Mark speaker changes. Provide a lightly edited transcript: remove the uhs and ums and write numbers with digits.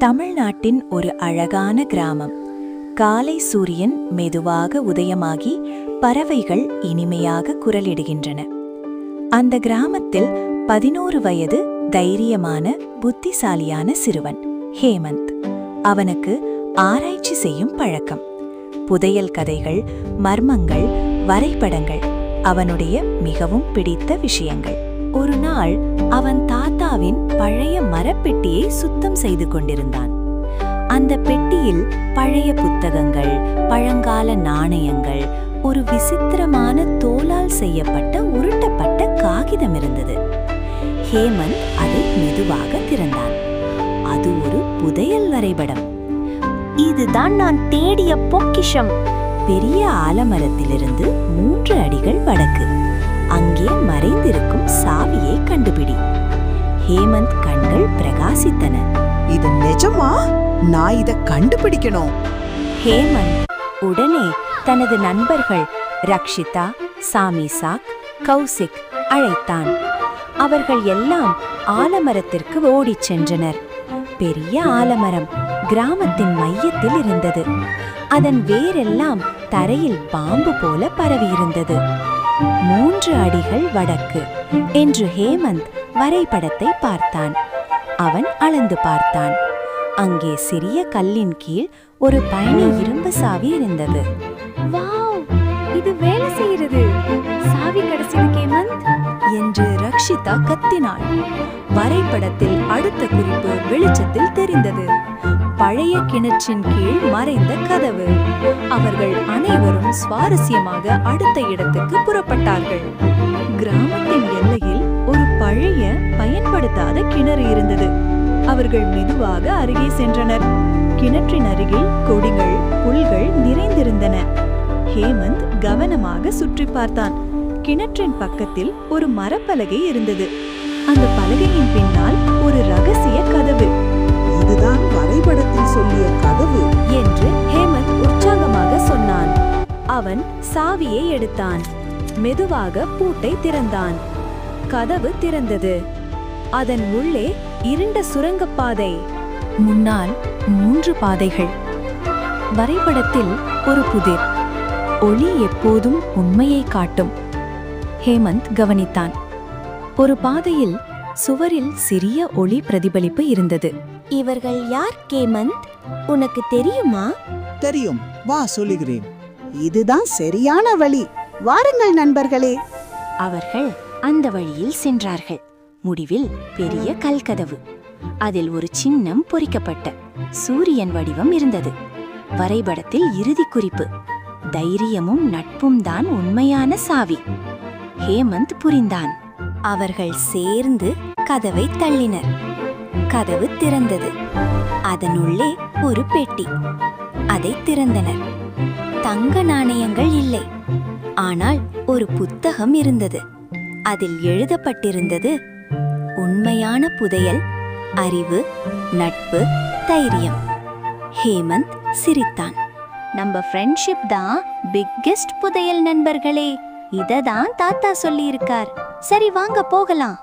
Speaker 1: தமிழ்நாட்டின் ஒரு அழகான கிராமம். காலை சூரியன் மெதுவாக உதயமாகி பறவைகள் இனிமையாக குரலிடுகின்றன. அந்த கிராமத்தில் 11 வயது தைரியமான புத்திசாலியான சிறுவன் ஹேமந்த். அவனுக்கு ஆராய்ச்சி செய்யும் பழக்கம். புதையல் கதைகள், மர்மங்கள், வரைபடங்கள் அவனுடைய மிகவும் பிடித்த விஷயங்கள். ஒரு நாள் அவன் தாத்தாவின் பழைய மரப்பெட்டியை சுத்தம் செய்து கொண்டிருந்தான். அந்த பெட்டியில் பழைய புத்தகங்கள், பழங்கால நாணயங்கள், ஒரு விசித்திரமான தோலால் செய்யப்பட்ட உருட்டப்பட்ட காகிதம் இருந்தது. ஹேமந்த் அதை மெதுவாக திறந்தான். அது ஒரு புதையல் வரைபடம்.
Speaker 2: இதுதான் நான் தேடிய பொக்கிஷம்.
Speaker 1: பெரிய ஆலமரத்திலிருந்து 3 அடிகள் வடக்கு அங்கே மறைந்திருக்கும் சாவியை கண்டுபிடி. ஹேமந்த் கண்கள் பிரகாசித்தன.
Speaker 3: இது நிஜமா? நான் இத கண்டுபிடிக்கணும்.
Speaker 1: ஹேமந்த் உடனே தனது நண்பர்கள் ரக்ஷிதா, சாமிசாக், கௌசிக் அழைத்தான். அவர்கள் எல்லாம் ஆலமரத்திற்கு ஓடிச் சென்றனர். பெரிய ஆலமரம் கிராமத்தின் மையத்தில் இருந்தது. அதன் வேரெல்லாம் தரையில் பாம்பு போல பரவியிருந்தது. 3 அடிகள் வடக்கு என்று ஹேமந்த் வரைபடத்தை பார்த்தான். அவன் அளந்து பார்த்தான். அங்கே சிறிய கல்லின் கீழ் ஒரு பழனி இரும்பு சாவி இருந்தது.
Speaker 2: வாவ், இது வேலை செய்கிறது. சாவி கிடைச்சது ஹேமந்த்
Speaker 1: என்று ரக்ஷிதா கத்தினாள். வரைபடத்தில் அடுத்த குறிப்பு வெளிச்சத்தில் தெரிந்தது. பழைய கிணற்றின் கீழ் மறைந்த கதவு. அவர்கள் அனைவரும் சுவாரஸ்யமாக அடுத்த இடத்துக்கு புறப்பட்டார்கள். கிராமத்தின் எல்லையில் ஒரு பழைய பயன்படுத்தாத கிணறு இருந்தது. அவர்கள் மெதுவாக அருகே சென்றனர். கிணற்றின் அருகில் கொடிகள், புல்கள் நிறைந்திருந்தன. ஹேமந்த் கவனமாக சுற்றி பார்த்தான். கிணற்றின் பக்கத்தில் ஒரு மரப்பலகை இருந்தது. அந்த பலகையின் பின்னால் ஒரு ரகசிய கதவு.
Speaker 3: இதுதான் வரைபடத்தில் சொல்லிய கதவு
Speaker 1: என்று ஹேமந்த் உற்சாகமாக சொன்னான். அவன் சாவியை எடுத்தான். மெதுவாக பூட்டை திறந்தான். கதவு திறந்தது. அதன் உள்ளே இருண்ட சுரங்கப்பாதை. முன்னால் 3 பாதைகள். வரைபடத்தில் ஒரு புதிர். ஒளி எப்போதும் உண்மையை காட்டும். ஹேமந்த் கவனித்தான். ஒரு பாதையில் சுவரில் சிறிய ஒளி பிரதிபலிப்பு இருந்தது.
Speaker 2: இவர்கள் யார் ஹேமந்த்? உனக்கு தெரியுமா?
Speaker 3: தெரியும், வா சொல்லுகிறேன். இதுதான் சரியான வழி. வாருங்கள் நண்பர்களே.
Speaker 1: அவர்கள் அந்த வழியில் சென்றார்கள். முடிவில் பெரிய கல்கதவு. அதில் ஒரு சின்னம் பொறிக்கப்பட்ட சூரியன் வடிவம் இருந்தது. வரைபடத்தில் இறுதி குறிப்பு: தைரியமும் நட்பும் தான் உண்மையான சாவி. ஹேமந்த் புரிந்தான். அவர்கள் சேர்ந்து கதவை தள்ளினர். கதவு திறந்தது. அதனுள்ளே ஒரு பெட்டி. அதை திறந்தனர். தங்க நாணயங்கள் இல்லை. ஆனால் ஒரு புத்தகம் இருந்தது. அதில் எழுதப்பட்டிருந்தது: உண்மையான புதையல், அறிவு, நட்பு, தைரியம். ஹேமந்த் சிரித்தான். நம்ம ஃப்ரெண்ட்ஷிப் தான் பிக்கெஸ்ட் புதையல் நண்பர்களே. இததான் தாத்தா சொல்லி இருக்கார். சரி, வாங்க போகலாம்.